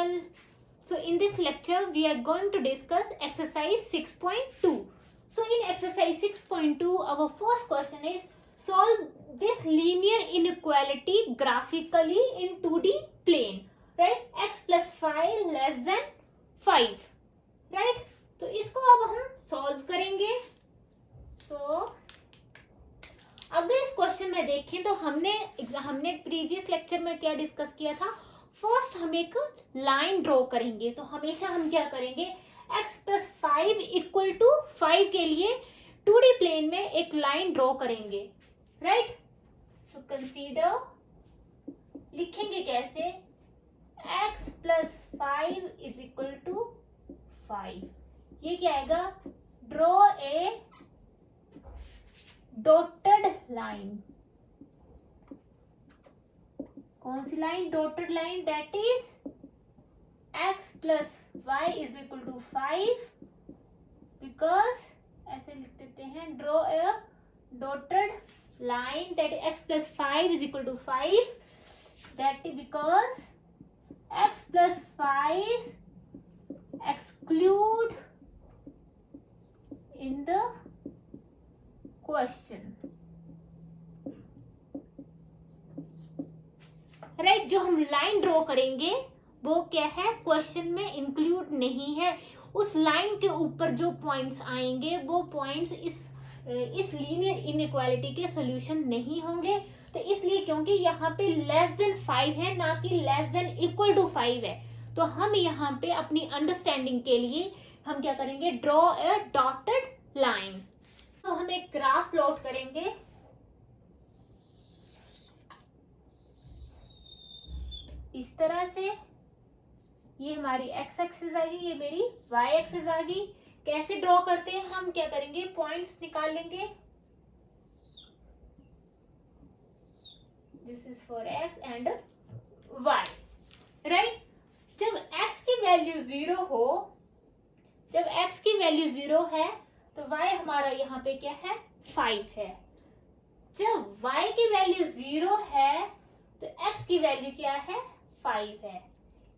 people. So in this lecture we are going to discuss exercise 6.2. So in exercise 6.2 our first question is solve this linear inequality graphically in 2D plane, right? X plus 5 less than 5, right? तो इसको अब हम solve करेंगे. So अगर इस question में देखें तो हमने प्रीवियस लेक्चर में क्या डिस्कस किया था. फर्स्ट हम एक लाइन ड्रॉ करेंगे. तो हमेशा हम क्या करेंगे, x प्लस 5 इक्वल टू 5 के लिए 2D प्लेन में एक लाइन ड्रॉ करेंगे, राइट. सो कंसीडर, लिखेंगे कैसे, x plus 5 is equal to 5. ये क्या आएगा, ड्रॉ ए डॉटेड लाइन. कौन सी line, dotted line, that is x plus y is equal to 5, because ऐसे लिख देते हैं, draw a dotted line that x plus 5 is equal to 5, that is because x plus 5 exclude in the question, right. जो हम line draw करेंगे वो क्या है, क्वेश्चन में इंक्लूड नहीं है. उस लाइन के ऊपर जो पॉइंट्स आएंगे वो पॉइंट्स इस लीनियर इनइक्वालिटी के सॉल्यूशन नहीं होंगे. तो इसलिए क्योंकि यहाँ पे लेस देन 5 है, ना कि लेस देन इक्वल टू 5 है. तो हम यहाँ पे अपनी अंडरस्टैंडिंग के लिए हम क्या करेंगे, ड्रॉ अ डॉटेड लाइन. तो हम एक ग्राफ प्लॉट करेंगे. इस तरह से ये हमारी x एक्सिस आ गई, ये मेरी y एक्सिस आ गई. कैसे ड्रॉ करते हैं, हम क्या करेंगे, पॉइंट्स निकाल लेंगे. This is for x and y, right. जब x की वैल्यू 0 हो, जब x की वैल्यू 0 है तो y हमारा यहाँ पे क्या है, 5 है. जब y की वैल्यू 0 है तो x की वैल्यू क्या है, 5 है.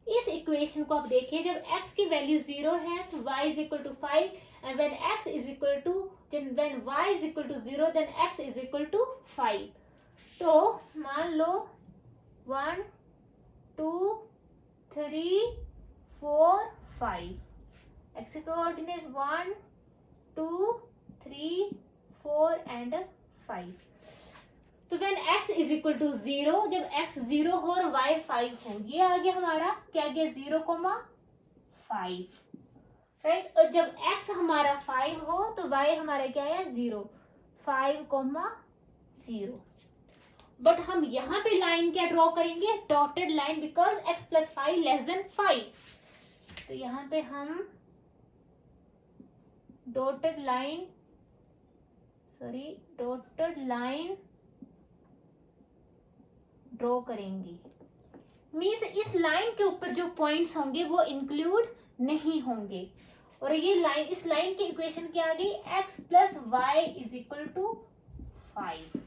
इस इक्वेशन को आप देखिए, जब x की वैल्यू 0 है तो y is equal to 5, and when x is equal to, when y is equal to 0 then x is equal to 5. तो मान लो 1 2 3 4 5, x के कोऑर्डिनेट 1 2 3 4 एंड 5. तो when x is equal to 0, जब x 0 हो और y 5 हो, ये आ गया हमारा क्या गया, 0,5, राइट. और जब x हमारा 5 हो तो y हमारा क्या है, 0, 5,0. बट हम यहाँ पे लाइन क्या ड्रॉ करेंगे, dotted line, because x plus 5 less than 5. तो यहाँ पे हम डॉटेड लाइन ड्रॉ करेंगे. मीन्स इस लाइन के ऊपर जो पॉइंट्स होंगे वो इंक्लूड नहीं होंगे. और ये लाइन, इस लाइन की इक्वेशन क्या आ गई, x plus y is equal to 5,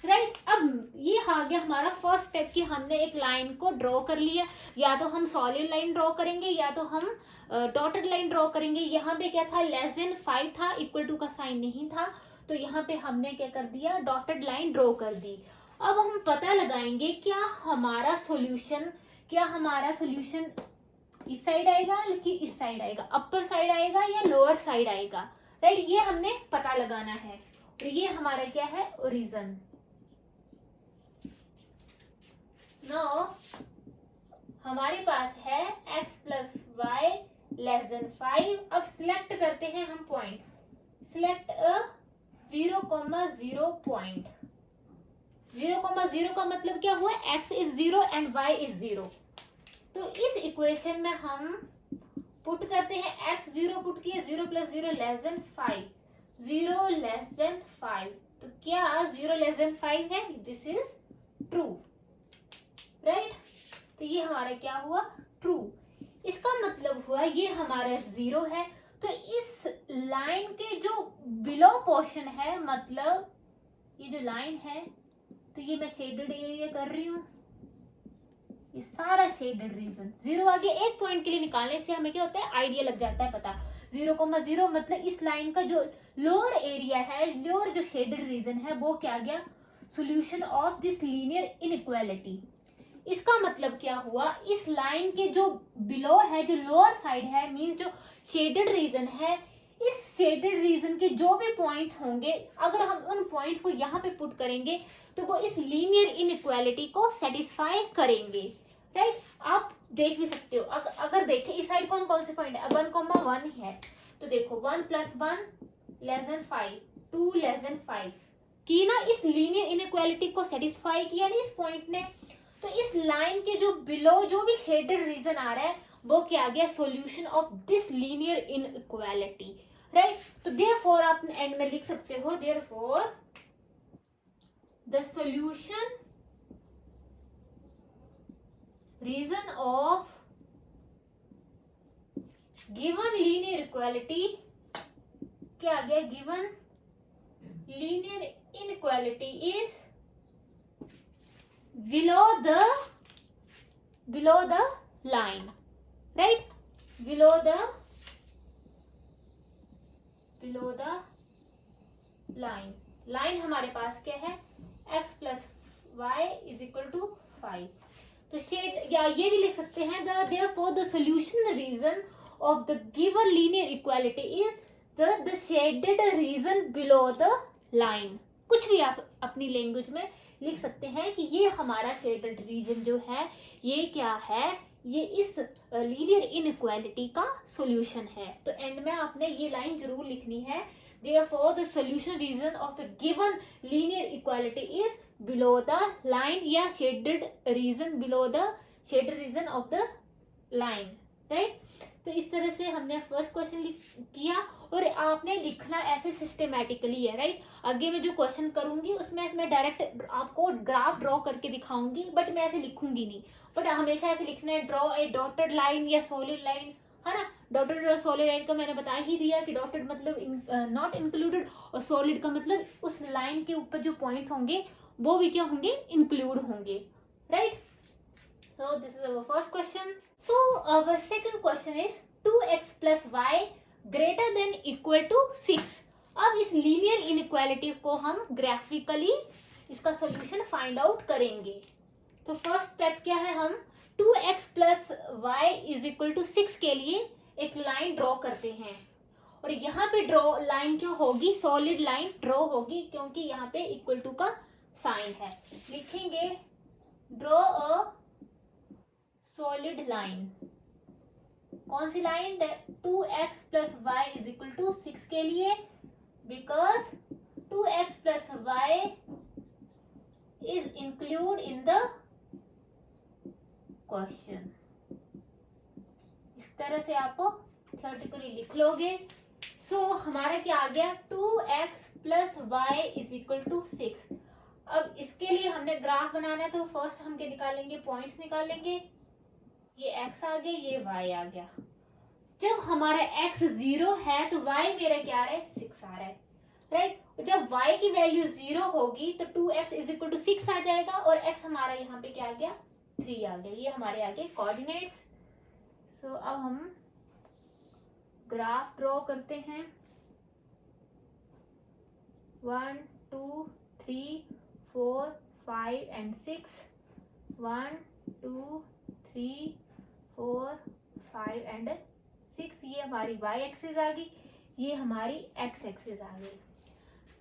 right. अब ये आ गया हमारा फर्स्ट स्टेप कि हमने एक लाइन को ड्रॉ कर लिया. या तो हम सॉलिड लाइन ड्रॉ करेंगे या तो हम डॉटेड लाइन ड्रॉ करेंगे. यहाँ पे क्या था, लेस देन 5 था, इक्वल टू का साइन नहीं था. तो यहाँ पे हमने क्या कर दिया, डॉटेड लाइन ड्रॉ कर दी. अब हम पता लगाएंगे क्या हमारा सॉल्यूशन इस साइड आएगा कि इस साइड आएगा, अपर साइड आएगा या लोअर साइड आएगा, राइट. ये हमने पता लगाना है. और ये हमारा क्या है, ओरिजिन. नो, हमारे पास है x plus y less than 5. अब सिलेक्ट करते हैं हम पॉइंट. Select a 0,0 point. 0,0 का मतलब क्या हुआ, x is 0 and y is 0. तो इस इक्वेशन में हम पुट करते हैं, x 0 पुट किए, 0 plus 0 less than 5, 0 less than 5. तो क्या 0 लेस देन 5 है, दिस इज ट्रू, राइट. तो ये हमारा क्या हुआ, ट्रू. इसका मतलब हुआ ये हमारा 0 है. तो इस लाइन के जो बिलो पोर्शन है, मतलब ये जो लाइन है, तो ये मैं शेडेड एरिया कर रही हूं. ये सारा शेडेड रीजन, जीरो आगे एक पॉइंट के लिए निकालने से हमें क्या होता है, आइडिया लग जाता है पता। 0,0 मतलब इस लाइन का जो लोअर एरिया है, लोअर जो शेडेड रीजन है, वो क्या आ गया, solution of this linear inequality. इसका मतलब क्या हुआ, इस लाइन के जो बिलो है, जो लोअर साइड है, मींस जो शेडेड रीजन है, इस शेडेड रीजन के जो भी पॉइंट्स होंगे, अगर हम उन पॉइंट्स को यहाँ पे पुट करेंगे तो वो इस लीनियर इनइक्वालिटी को सेटिस्फाई करेंगे, राइट। आप देख भी सकते हो, अगर देखें इस साइड कौन कौन से पॉइंट है, 1,1 है, तो देखो 1 + 1 < 5, 2 < 5 की ना, इस लीनियर इनइक्वालिटी को सेटिस्फाई किया ना इस पॉइंट ने। तो इस लाइन के जो बिलो जो भी शेडेड रीजन आ रहा है, वो क्या आ गया, solution of this linear inequality, right. तो देयरफॉर आप एंड में लिख सकते हो, therefore the solution region of given linear equality, क्या आ गया, given linear inequality is below the line, right, below the line हमारे पास क्या है, x + y = 5। तो शेड, या ये भी लिख सकते हैं, therefore the solution reason of the given linear equality is the shaded region below the line। कुछ भी आप अपनी लैंग्वेज में लिख सकते हैं कि ये हमारा शेडेड रीजन जो है, ये क्या है, ये इस लीनियर इनइक्वालिटी का सॉल्यूशन है। तो एंड में आपने ये लाइन जरूर लिखनी है, therefore the solution reason of a given linear equality is below the line, या shaded region below the shaded region of the line, right। तो इस तरह से हमने फर्स्ट क्वेश्चन किया, और आपने लिखना ऐसे सिस्टेमेटिकली है, राइट। आगे मैं जो क्वेश्चन करूंगी उसमें मैं डायरेक्ट आपको ग्राफ ड्रॉ करके दिखाऊंगी, बट मैं ऐसे लिखूंगी नहीं, बट हमेशा ऐसे लिखना है, ड्रॉ ए डॉटेड लाइन या सॉलिड लाइन, है ना। डॉटेड और सॉलिड लाइन का मैंने बता ही दिया कि डॉटेड मतलब नॉट इंक्लूडेड, और सॉलिड का मतलब उस लाइन के ऊपर जो पॉइंट्स होंगे वो भी क्या होंगे, इंक्लूड होंगे, right. So this is our first question. So our second question is 2x + y > 6। अब इस लीनियर इनइक्वालिटी को हम ग्राफिकली इसका सॉल्यूशन फाइंड आउट करेंगे। तो फर्स्ट स्टेप क्या है, हम 2x + y = 6 के लिए एक लाइन ड्रॉ करते हैं, और यहाँ पे ड्रॉ लाइन क्या होगी, सॉलिड लाइन ड्रॉ होगी, क्योंकि यहाँ पे = का साइन है। लिखेंगे ड्रॉ अ सॉलिड लाइन, कौन सी लाइन, 2x + y = 6 के लिए, because 2x + y is included in the question। इस तरह से आप थ्योरेटिकली लिख लोगे। सो हमारा क्या आ गया, 2x + y = 6। अब इसके लिए हमने ग्राफ बनाना है, तो फर्स्ट हम क्या निकालेंगे, पॉइंट्स निकालेंगे। ये x आ गया, ये y आ गया। जब हमारा x 0 है तो y मेरा क्या आ रहा है, 6 आ रहा है, राइट। जब y की वैल्यू 0 होगी तो 2x = 6 आ जाएगा, और x हमारा यहाँ पे क्या आ गया, 3 आ गया। ये हमारे आगे कोऑर्डिनेट्स। सो अब हम ग्राफ ड्रॉ करते हैं, 1 2 3 4 5 and 6, 1 2 3 4 5 and 6। ये हमारी y एक्सिस आ गई, ये हमारी x एक्सिस आ गई।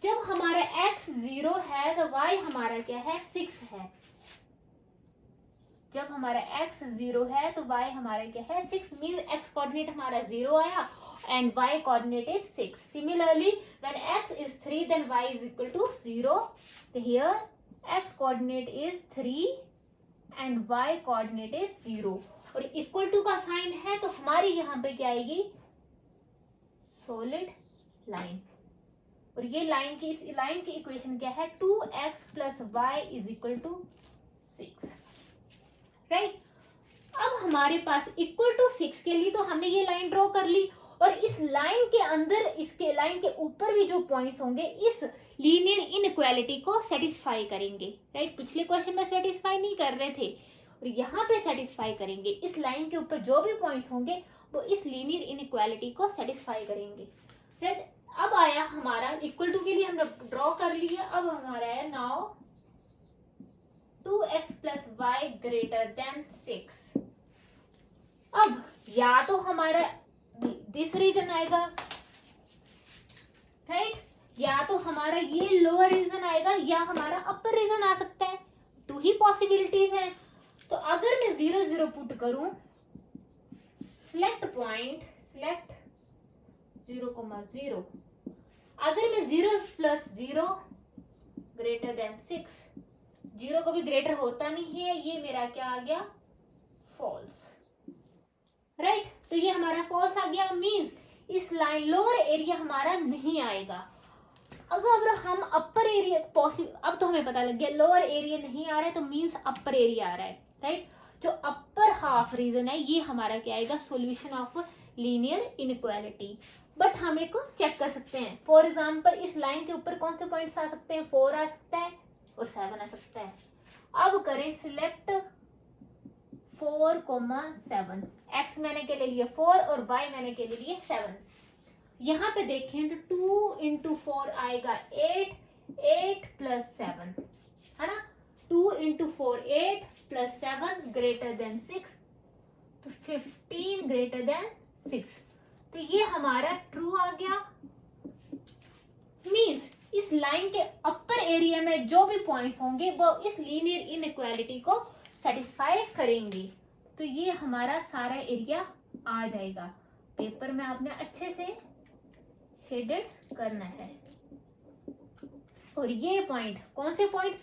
जब हमारा x 0 है तो y हमारा क्या है, 6 है। जब हमारा x 0 है तो y हमारा क्या है, 6, मींस x कोऑर्डिनेट हमारा 0 आया and y coordinate is 6। Similarly, when x is 3 then y = 0। So here x coordinate is 3 and y coordinate is 0, और इक्वल टू का साइन है तो हमारी यहाँ पे क्या आएगी, सॉलिड लाइन। और ये लाइन की, इस लाइन की इक्वेशन क्या है, 2x + y = 6, राइट। अब हमारे पास = 6 के लिए तो हमने ये लाइन ड्रॉ कर ली, और इस लाइन के अंदर, इसके लाइन के ऊपर भी जो पॉइंट्स होंगे इस लीनियर इनइक्वालिटी को सेटिस्फाई करेंगे, राइट। पिछले क्वेश्चन में सेटिस्फाई नहीं कर रहे थे, और यहाँ पे सेटिस्फाई करेंगे। इस लाइन के ऊपर जो भी पॉइंट्स होंगे वो इस लीनियर इनइक्वालिटी को सेटिस्फाई करेंगे। सेट अब आया हमारा इक्वल टू के लिए हमने ड्रॉ कर लिया। अब हमारा है now 2x plus y greater than 6। अब या तो हमारा दिस रीजन आएगा, राइट, या तो हमारा ये लोअर रीजन आएगा या हमारा अपर रीजन आ सकता है। टू ही पॉसिबिलिटीज हैं। तो अगर मैं 0 0 पुट करूं, सिलेक्ट पॉइंट, सिलेक्ट 0, 0, अगर मैं 0 प्लस 0 ग्रेटर देन 6, 0 को भी ग्रेटर होता नहीं है, ये मेरा क्या आ गया, फॉल्स, राइट। तो ये हमारा फॉल्स आ गया, मींस इस लाइन लोअर एरिया हमारा नहीं आएगा। अगर हम अपर एरिया अब तो हमें पता लग गया लोअर एरिया नहीं आ रहा है तो मींस अपर एरिया आ रहा है, राइट। जो अपर हाफ रीजन है ये हमारा क्या आएगा, solution of linear inequality. But हम एक को चेक कर सकते हैं। फॉर एग्जांपल इस लाइन के ऊपर कौन से पॉइंट्स आ सकते हैं, 4 आ सकता है और 7 आ सकता है। अब करें सिलेक्ट 4, 7, x मैंने के लिए 4 और y मैंने के लिए 7। यहाँ पे देखें तो 2 into 4 आएगा 8, 8 plus 7, है ना। 2 into 4 8 plus 7 greater than 6, तो 15 greater than 6। तो ये हमारा ट्रू आ गया। मींस इस लाइन के अपर एरिया में जो भी पॉइंट्स होंगे वो इस लीनियर इनइक्वालिटी को सेटिस्फाई करेंगे। तो ये हमारा सारा एरिया आ जाएगा। पेपर में आपने अच्छे से शेडेड करना है। और ये पॉइंट, कौन से पॉइंट,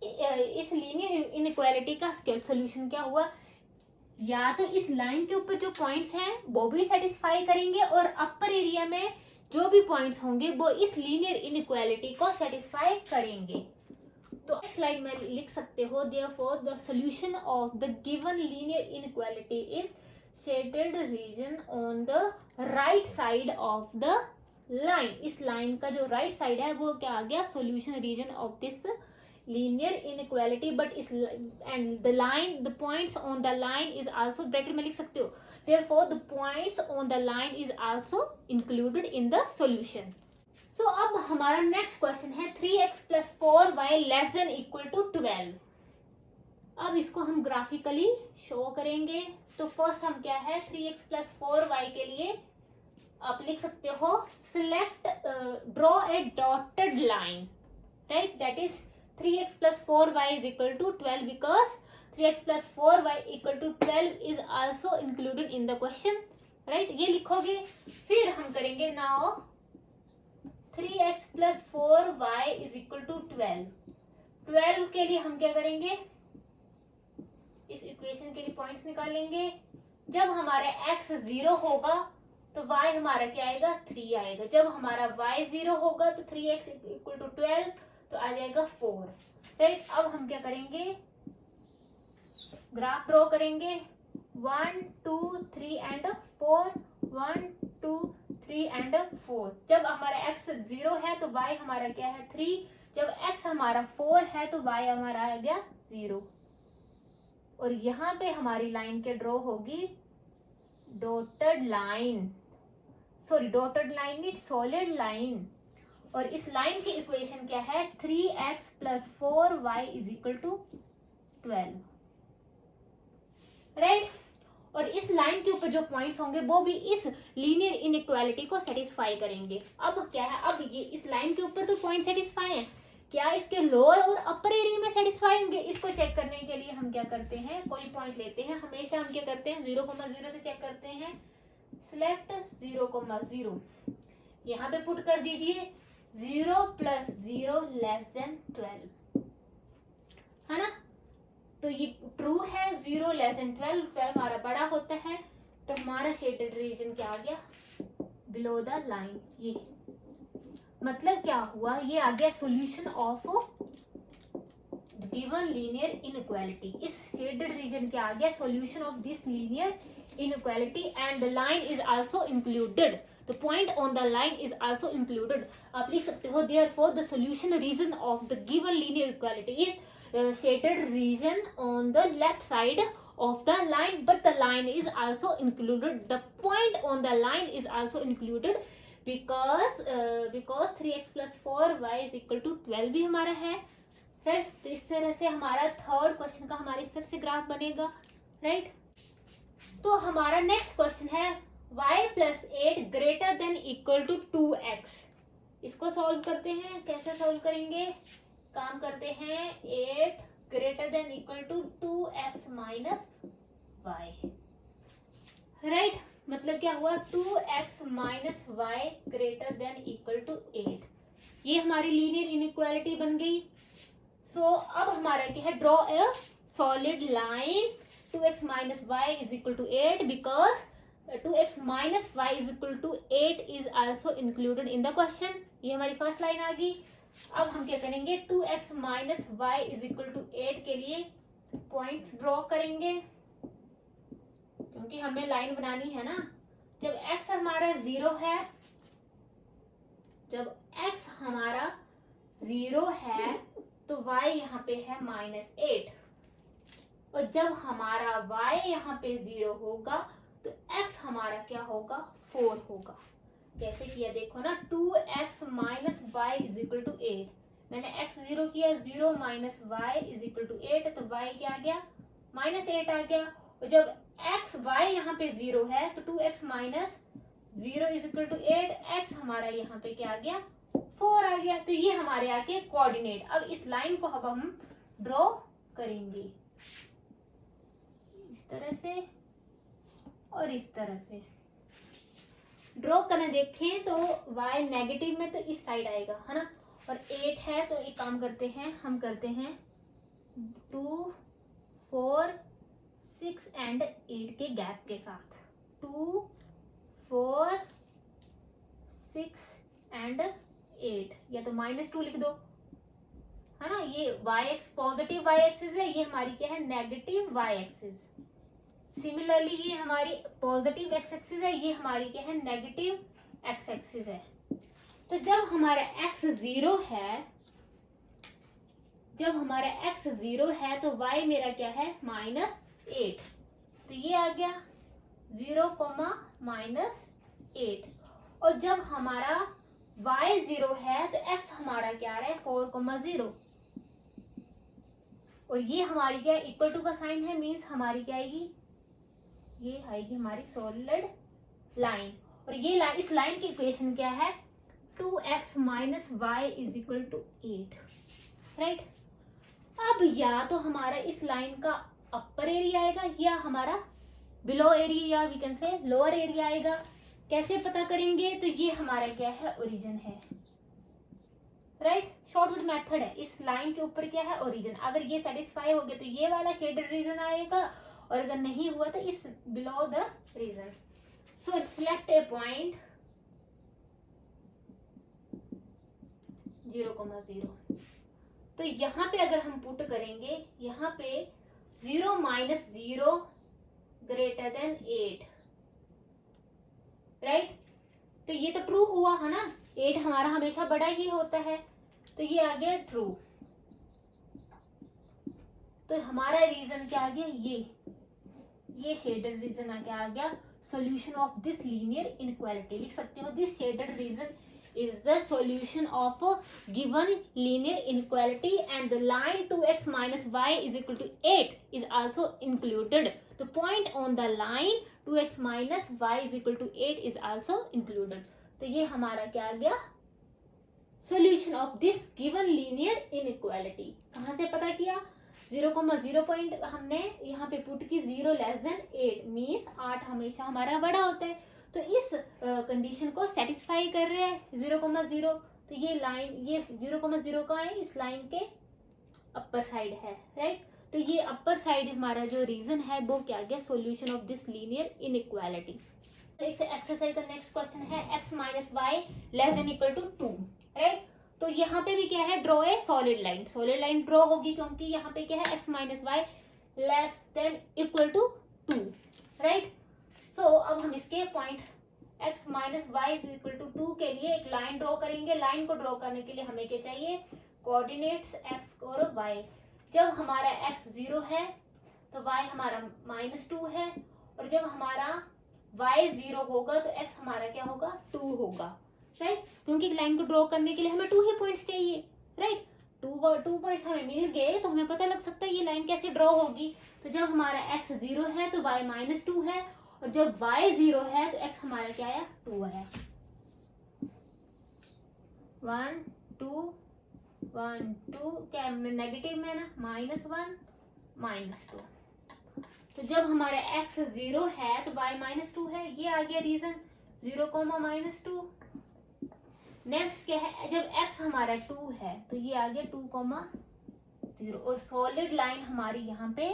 इस लीनियर इनइक्वालिटी का सॉल्यूशन क्या हुआ, या तो इस लाइन के ऊपर जो पॉइंट्स हैं वो भी सेटिस्फाई करेंगे और अपर एरिया में जो भी पॉइंट्स होंगे वो इस लीनियर इनइक्वालिटी को सेटिस्फाई करेंगे। तो इस स्लाइड में लिख सकते हो, therefore the solution of the given linear inequality is shaded region on the right side of the line. इस लाइन का जो राइट साइड है वो क्या आ गया, solution region of this linear inequality, but is and the line, the points on the line is also, bracket में लिख सकते हो, therefore the points on the line is also included in the solution। so अब हमारा next question है 3x plus 4y less than equal to 12। अब इसको हम ग्राफिकली शो करेंगे। तो फर्स्ट हम क्या है, 3x plus 4y के लिए आप लिख सकते हो select draw a dotted line, right, that is 3x plus 4y is equal to 12 because 3x plus 4y equal to 12 is also included in the question, right। ये लिखोगे। फिर हम करेंगे now 3x plus 4y is equal to 12। 12 के लिए हम क्या करेंगे, इस इक्वेशन के लिए पॉइंट्स निकालेंगे। जब हमारा x 0 होगा तो y हमारा क्या आएगा, 3 आएगा। जब हमारा y 0 होगा तो 3x equal to 12 तो आ जाएगा 4, राइट। अब हम क्या करेंगे, ग्राफ ड्रॉ करेंगे 1 2 3 एंड 4, 1 2 3 एंड 4। जब हमारा x 0 है तो y हमारा क्या है, 3। जब x हमारा 4 है तो y हमारा आ गया 0। और यहाँ पे हमारी लाइन क्या ड्रॉ होगी, dotted line, sorry dotted line नहीं, सॉलिड लाइन। और इस लाइन की इक्वेशन क्या है, 3x plus 4y is equal to 12, right. और इस लाइन के ऊपर जो पॉइंट्स होंगे वो भी इस लीनियर इनइक्वालिटी को सेटिस्फाई करेंगे। अब क्या है, अब ये इस लाइन के ऊपर तो पॉइंट सेटिस्फाई है, क्या इसके लोअर और अपर एरिया में सेटिस्फाई होंगे। इसको चेक करने के लिए हम क्या करते हैं, कोई पॉइंट लेते हैं। हमेशा हम क्या करते हैं, 0, 0 से चेक करते हैं। सिलेक्ट 0, 0, यहाँ पे पुट कर दीजिए 0 plus 0 less than 12, है ना। तो ये ट्रू है, 0 less than 12, 12 हमारा बड़ा होता है। तो हमारा शेडेड रीजन क्या आ गया, बिलो द लाइन। ये मतलब क्या हुआ, ये आ गया solution of given linear inequality. इस शेडेड रीजन क्या आ गया, solution of this linear inequality and the line is also included, the point on the line is also included। आप लिख सकते हो therefore the solution reason of the given linear equality is shaded region on the left side of the line, but the line is also included, the point on the line is also included because 3x plus 4y is equal to 12 भी हमारा है, right. तो इस तरह से हमारा third question का हमारे इस तरह से ग्राफ बनेगा, राइट। तो हमारा नेक्स्ट क्वेश्चन है y plus 8 greater than equal to 2x। इसको सॉल्व करते हैं, कैसे सॉल्व करेंगे, काम करते हैं 8 greater than equal to 2x minus y, right. मतलब क्या हुआ, 2x minus y greater than equal to 8। ये हमारी लीनियर इनइक्वालिटी बन गई। सो अब हमारा क्या है, draw a solid line 2x minus y is equal to 8 because 2x minus y is equal to 8 is also included in the question. ये हमारी फर्स्ट लाइन आ गई। अब हम क्या करेंगे, 2x minus y is equal to 8 के लिए point draw करेंगे, क्योंकि हमें लाइन बनानी है ना। जब x हमारा 0 है, जब x हमारा 0 है तो y यहाँ पे है -8, और जब हमारा y यहाँ पे 0 होगा तो x हमारा क्या होगा, 4 होगा। कैसे किया देखो ना, 2x minus y is equal to 8। मैंने x 0 किया, 0 minus y is equal to 8, तो y क्या आ गया, -8 आ गया। और जब x y यहाँ पे 0 है तो 2x minus 0 is equal to 8, x हमारा यहाँ पे क्या आ गया, 4 आ गया। तो ये हमारे आके कोऑर्डिनेट। अब इस लाइन को अब हम ड्रॉ करेंगे इस तरह से और इस तरह से ड्रॉ करना। देखें तो y नेगेटिव में तो इस साइड आएगा, है ना, और 8 है तो एक काम करते हैं, हम करते हैं 2, 4, 6 एंड 8 के गैप के साथ, 2, 4, 6 एंड 8, या तो -2 लिख दो, है ना। ये y पॉजिटिव y एक्सिस है, ये हमारी क्या है, नेगेटिव y एक्सिस। सिमिलरली ये हमारी पॉजिटिव x एक्सिस है, ये हमारी क्या है, नेगेटिव x एक्सिस है। तो जब हमारा x 0 है, जब हमारा x 0 है तो y मेरा क्या है, -8। तो ये आ गया 0, -8। और जब हमारा y 0 है तो x हमारा क्या आ रहा है, 4, 0। और ये हमारी क्या इक्वल टू का साइन है, मीन्स हमारी क्या आएगी, ये आएगी हमारी सॉलिड लाइन। और ये लाइन, इस लाइन की इक्वेशन क्या है, 2x minus y is equal to 8, right. अब या तो हमारा इस लाइन का अपर एरिया आएगा या हमारा बिलो एरिया, या we can say lower area आएगा। कैसे पता करेंगे, तो ये हमारा क्या है, ओरिजिन है, राइट। शॉर्टकट मेथड है। इस लाइन के ऊपर क्या है, ओरिजिन। अगर ये सेटिस्फाई हो गया तो ये वाला शेडेड रीजन आएगा, और अगर नहीं हुआ तो इस below the region. So select a point 0, 0। तो यहाँ पे अगर हम पुट करेंगे, यहाँ पे 0 माइनस 0 ग्रेटर देन 8, राइट। तो ये तो ट्रू हुआ है ना, 8 हमारा हमेशा बड़ा ही होता है, तो ये आ गया ट्रू। तो हमारा रीजन क्या आ गया, ये शेडेड रीजन आ गया solution of this linear inequality. लिख सकते हो, this shaded region is the solution of a given linear inequality and the line 2x minus y is equal to 8 is also included. The point on the line 2x minus y is equal to 8 is also included. तो ये हमारा क्या आ गया, solution of this given linear inequality। कहाँ से पता किया, 0,0 पॉइंट हमने यहाँ पे पुट की, 0 लेस देन 8 मीन्स 8 हमेशा हमारा बड़ा होता है। तो इस कंडीशन को सेटिस्फाई कर रहे हैं 0,0। तो ये लाइन, ये 0,0 का है, इस लाइन के अपर साइड है, राइट। तो ये अपर साइड हमारा जो रीजन है वो क्या गया, solution of this linear inequality. Exercise का नेक्स्ट क्वेश्चन है x minus y less than equal to 2, right. तो यहाँ पे भी क्या है, draw a solid line. Solid line draw होगी क्योंकि यहाँ पे क्या है, x minus y less than equal to 2, right. So अब हम इसके point x minus y is equal to 2 के लिए एक लाइन ड्रॉ करेंगे। लाइन को ड्रॉ करने के लिए हमें क्या चाहिए, कोऑर्डिनेट्स x और y। जब हमारा x 0 है तो y हमारा -2 है, और जब हमारा y 0 होगा तो x हमारा क्या होगा 2 होगा, राइट। क्योंकि लाइन को ड्रॉ करने के लिए हमें 2 ही पॉइंट्स चाहिए, राइट। 2 पॉइंट्स हमें मिल गए तो हमें पता लग सकता है ये लाइन कैसे ड्रॉ होगी। तो जब हमारा x 0 है तो y -2 है, और जब y 0 है तो x हमारा क्या आया 2 आया। 1 2 1 2 क्या नेगेटिव में ना, -1 -2। तो जब हमारा x 0 है तो y -2 है, ये आ गया रीजन 0, -2। नेक्स्ट क्या है, जब x हमारा 2 है तो ये आ गया 2, 0, और सॉलिड लाइन हमारी यहाँ पे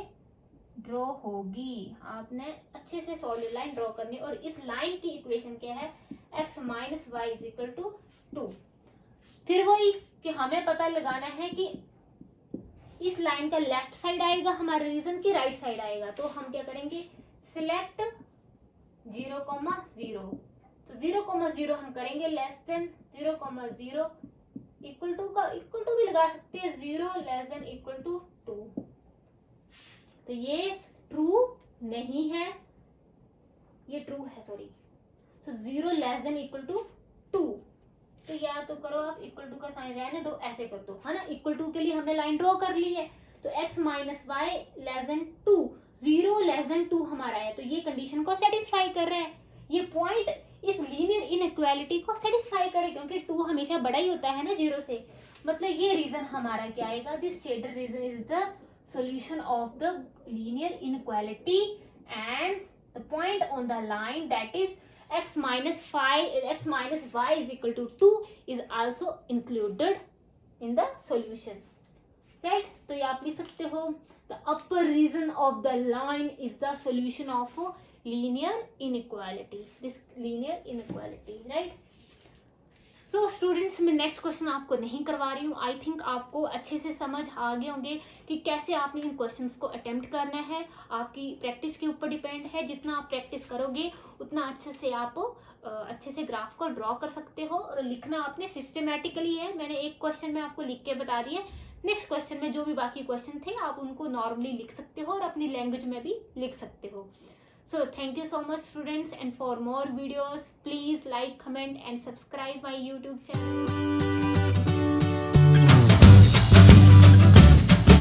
ड्रॉ होगी। आपने अच्छे से सॉलिड लाइन ड्रॉ करनी, और इस लाइन की इक्वेशन क्या है, x - y = 2। फिर वही कि हमें पता लगाना है कि इस लाइन का लेफ्ट साइड आएगा हमारे रीजन की, राइट साइड आएगा। तो हम क्या करेंगे, सिलेक्ट 0, 0। तो 0, 0 हम करेंगे लेस देन 0, 0 इक्वल टू का इक्वल टू भी लगा सकते हैं, 0 <= 2। तो ये ट्रू नहीं है, ये ट्रू है, सॉरी। सो 0 <= 2। तो या तो करो आप इक्वल टू का साइन रहने दो, ऐसे कर दो, है ना। इक्वल टू के लिए हमने लाइन ड्रॉ कर ली है, तो x - y <= 2, 0 <= 2 हमारा है, तो ये कंडीशन को सेटिस्फाई कर रहा है। ये पॉइंट इस लीनियर इनइक्वालिटी को सेटिस्फाई करे, क्योंकि 2 हमेशा बड़ा ही होता है ना 0 से। मतलब ये रीजन हमारा क्या आएगा, this stated region is the solution of the linear inequality, and the point on the line that is x - y = 2 is also included in the solution, right। तो ये आप लिख सकते हो, the upper region of the line is the solution of linear inequality, this linear inequality, right। So students, मैं next question आपको नहीं करवा रही हूँ। आई थिंक आपको अच्छे से समझ आ गए होंगे कि कैसे आपने इन क्वेश्चंस को अटेम्प्ट करना है। आपकी प्रैक्टिस के ऊपर डिपेंड है, जितना आप प्रैक्टिस करोगे उतना अच्छे से ग्राफ को ड्रॉ कर सकते हो। और लिखना आपने सिस्टमेटिकली है, मैंने एक क्वेश्चन में आपको लिख के बता दिया। नेक्स्ट क्वेश्चन में जो भी बाकी क्वेश्चन थे आप उनको नॉर्मली लिख सकते हो और अपनी लैंग्वेज में भी लिख सकते हो। So thank you so much students, and for more videos please like, comment and subscribe my YouTube channel.